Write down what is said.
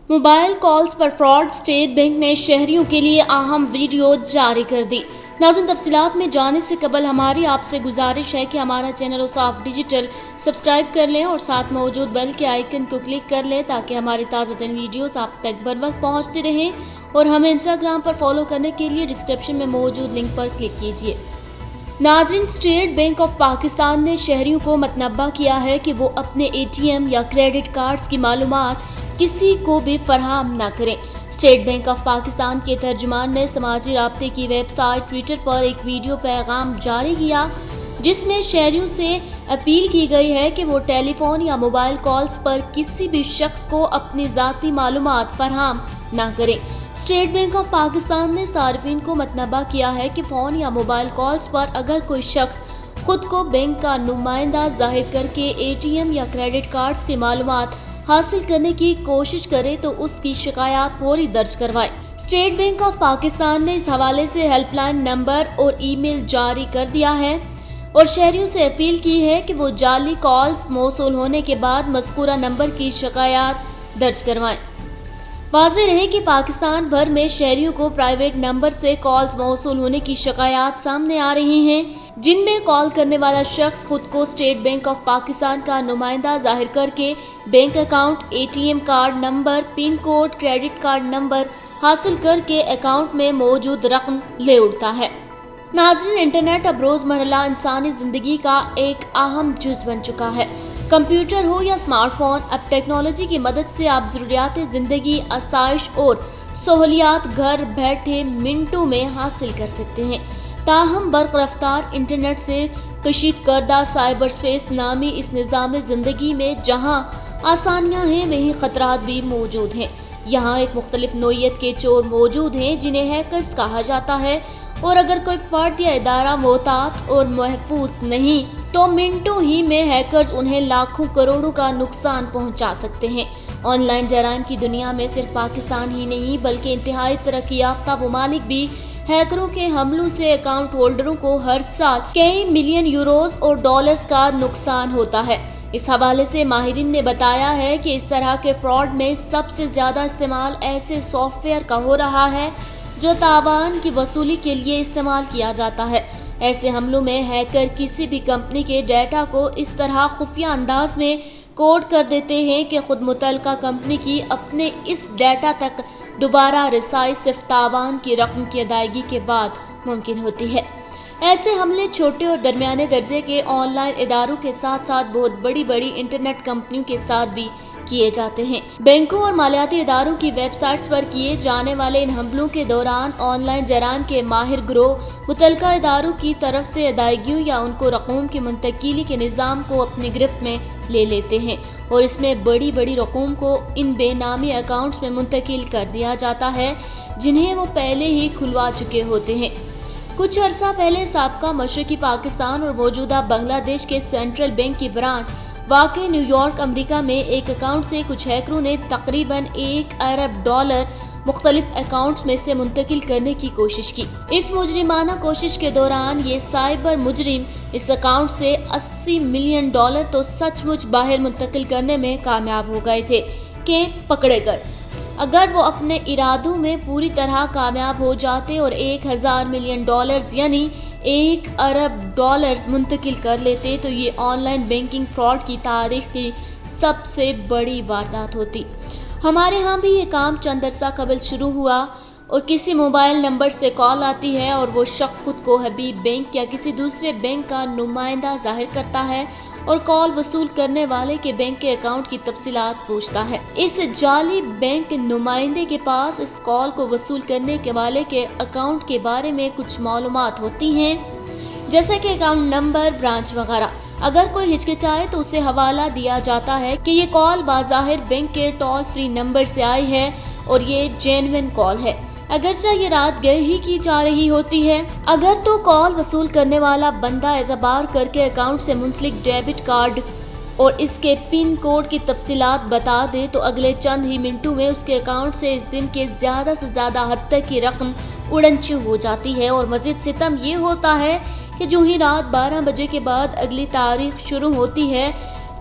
Mobile calls پر fraud, state bank نے شہریوں کے لیے اہم ویڈیو جاری کر دی۔ ناظرین، تفصیلات میں جانے سے قبل ہماری آپ سے گزارش ہے کہ ہمارا چینل اوصاف ڈیجیٹل سبسکرائب کر لیں اور ساتھ موجود بیل کے آئیکن کو کلک کر لیں تاکہ ہماری تازہ ترین ویڈیوز آپ تک بر وقت پہنچتی رہیں، اور ہمیں انسٹاگرام پر فالو کرنے کے لیے ڈسکرپشن میں موجود لنک پر کلک کیجیے۔ ناظرین، اسٹیٹ بینک آف پاکستان نے شہریوں کو متنبہ کیا ہے کہ وہ اپنے اے ٹی ایم یا کریڈٹ کارڈز کی معلومات کسی کو بھی فراہم نہ کریں۔ اسٹیٹ بینک آف پاکستان کے ترجمان نے سماجی رابطے کی ویب سائٹ ٹویٹر پر ایک ویڈیو پیغام جاری کیا جس میں شہریوں سے اپیل کی گئی ہے کہ وہ ٹیلی فون یا موبائل کالز پر کسی بھی شخص کو اپنی ذاتی معلومات فراہم نہ کریں۔ اسٹیٹ بینک آف پاکستان نے صارفین کو متنبہ کیا ہے کہ فون یا موبائل کالز پر اگر کوئی شخص خود کو بینک کا نمائندہ ظاہر کر کے اے ٹی ایم یا کریڈٹ کارڈز کی معلومات حاصل کرنے کی کوشش کرے تو اس کی شکایات فوری درج کروائے۔ اسٹیٹ بینک آف پاکستان نے اس حوالے سے ہیلپ لائن نمبر اور ای میل جاری کر دیا ہے اور شہریوں سے اپیل کی ہے کہ وہ جعلی کالز موصول ہونے کے بعد مذکورہ نمبر کی شکایات درج کروائیں۔ واضح رہے کہ پاکستان بھر میں شہریوں کو پرائیویٹ نمبر سے کالز موصول ہونے کی شکایات سامنے آ رہی ہیں جن میں کال کرنے والا شخص خود کو اسٹیٹ بینک آف پاکستان کا نمائندہ ظاہر کر کے bank account, A T M card number, pin code, credit card number حاصل کر کے اکاؤنٹ میں موجود رقم لے اڑتا ہے۔ ناظرین، انٹرنیٹ اب روز مرہ انسانی زندگی کا ایک اہم جز بن چکا ہے۔ کمپیوٹر ہو یا اسمارٹ فون، اب ٹیکنالوجی کی مدد سے آپ ضروریات زندگی، آسائش اور سہولیات گھر بیٹھے منٹوں میں حاصل کر سکتے ہیں۔ تاہم برق رفتار انٹرنیٹ سے کشید کردہ سائبر اسپیس نامی اس نظام زندگی میں جہاں آسانیاں ہیں وہیں خطرات بھی موجود ہیں۔ یہاں ایک مختلف نوعیت کے چور موجود ہیں جنہیں ہیکرز کہا جاتا ہے، اور اگر کوئی فرد یا ادارہ محتاط اور محفوظ نہیں تو منٹوں ہی میں ہیکرز انہیں لاکھوں کروڑوں کا نقصان پہنچا سکتے ہیں۔ آن لائن جرائم کی دنیا میں صرف پاکستان ہی نہیں بلکہ انتہائی ترقی یافتہ ممالک بھی ہیکروں کے حملوں سے اکاؤنٹ ہولڈروں کو ہر سال کئی ملین یوروز اور ڈالرز کا نقصان ہوتا ہے۔ اس حوالے سے ماہرین نے بتایا ہے کہ اس طرح کے فراڈ میں سب سے زیادہ استعمال ایسے سافٹ ویئر کا ہو رہا ہے جو تاوان کی وصولی کے لیے استعمال کیا جاتا ہے۔ ایسے حملوں میں ہیکر کسی بھی کمپنی کے ڈیٹا کو اس طرح خفیہ انداز میں کوڈ کر دیتے ہیں کہ خود متعلقہ کمپنی کی اپنے اس ڈیٹا تک دوبارہ رسائی صرف تاوان کی رقم کی ادائیگی کے بعد ممکن ہوتی ہے۔ ایسے حملے چھوٹے اور درمیانے درجے کے آن لائن اداروں کے ساتھ ساتھ بہت بڑی انٹرنیٹ کمپنیوں کے ساتھ بھی کیے جاتے ہیں۔ بینکوں اور مالیاتی اداروں کی ویب سائٹس پر کیے جانے والے ان حملوں کے دوران آن لائن جرائم کے ماہر گروہ متعلقہ اداروں کی طرف سے ادائیگیوں یا ان کو رقوم کی منتقلی کے نظام کو اپنی گرفت میں لے لیتے ہیں، اور اس میں بڑی رقوم کو ان بے نامی اکاؤنٹس میں منتقل کر دیا جاتا ہے جنہیں وہ پہلے ہی کھلوا چکے ہوتے ہیں۔ کچھ عرصہ پہلے سابقہ مشرقی پاکستان اور موجودہ بنگلہ دیش کے سینٹرل بینک کی برانچ واقع نیو یارک، امریکہ میں ایک اکاؤنٹ سے کچھ ہیکروں نے تقریباً $1 ارب مختلف اکاؤنٹس میں سے منتقل کرنے کی کوشش کی۔ اس مجرمانہ کوشش کے دوران یہ سائبر مجرم اس اکاؤنٹ سے $80 ملین تو سچ مچ باہر منتقل کرنے میں کامیاب ہو گئے تھے کہ پکڑے گئے۔ اگر وہ اپنے ارادوں میں پوری طرح کامیاب ہو جاتے اور $1000 ملین یعنی $1 ارب منتقل کر لیتے تو یہ آن لائن بینکنگ فراڈ کی تاریخ کی سب سے بڑی واردات ہوتی۔ ہمارے ہاں بھی یہ کام چند عرصہ قبل شروع ہوا، اور کسی موبائل نمبر سے کال آتی ہے اور وہ شخص خود کو حبیب بینک یا کسی دوسرے بینک کا نمائندہ ظاہر کرتا ہے اور کال وصول کرنے والے کے بینک کے اکاؤنٹ کی تفصیلات پوچھتا ہے۔ اس جعلی بینک نمائندے کے پاس اس کال کو وصول کرنے والے کے اکاؤنٹ کے بارے میں کچھ معلومات ہوتی ہیں جیسے کہ اکاؤنٹ نمبر، برانچ وغیرہ۔ اگر کوئی ہچکچائے تو اسے حوالہ دیا جاتا ہے کہ یہ کال بظاہر بینک کے ٹول فری نمبر سے آئی ہے اور یہ جینوئن کال ہے، اگرچہ یہ رات گئے ہی کی جا رہی ہوتی ہے۔ اگر تو کال وصول کرنے والا بندہ اعتبار کر کے اکاؤنٹ سے منسلک ڈیبٹ کارڈ اور اس کے پن کوڈ کی تفصیلات بتا دے تو اگلے چند ہی منٹوں میں اس کے اکاؤنٹ سے اس دن کے زیادہ سے زیادہ حد تک کی رقم اڑنچو ہو جاتی ہے، اور مزید ستم یہ ہوتا ہے کہ جو ہی رات 12 بجے کے بعد اگلی تاریخ شروع ہوتی ہے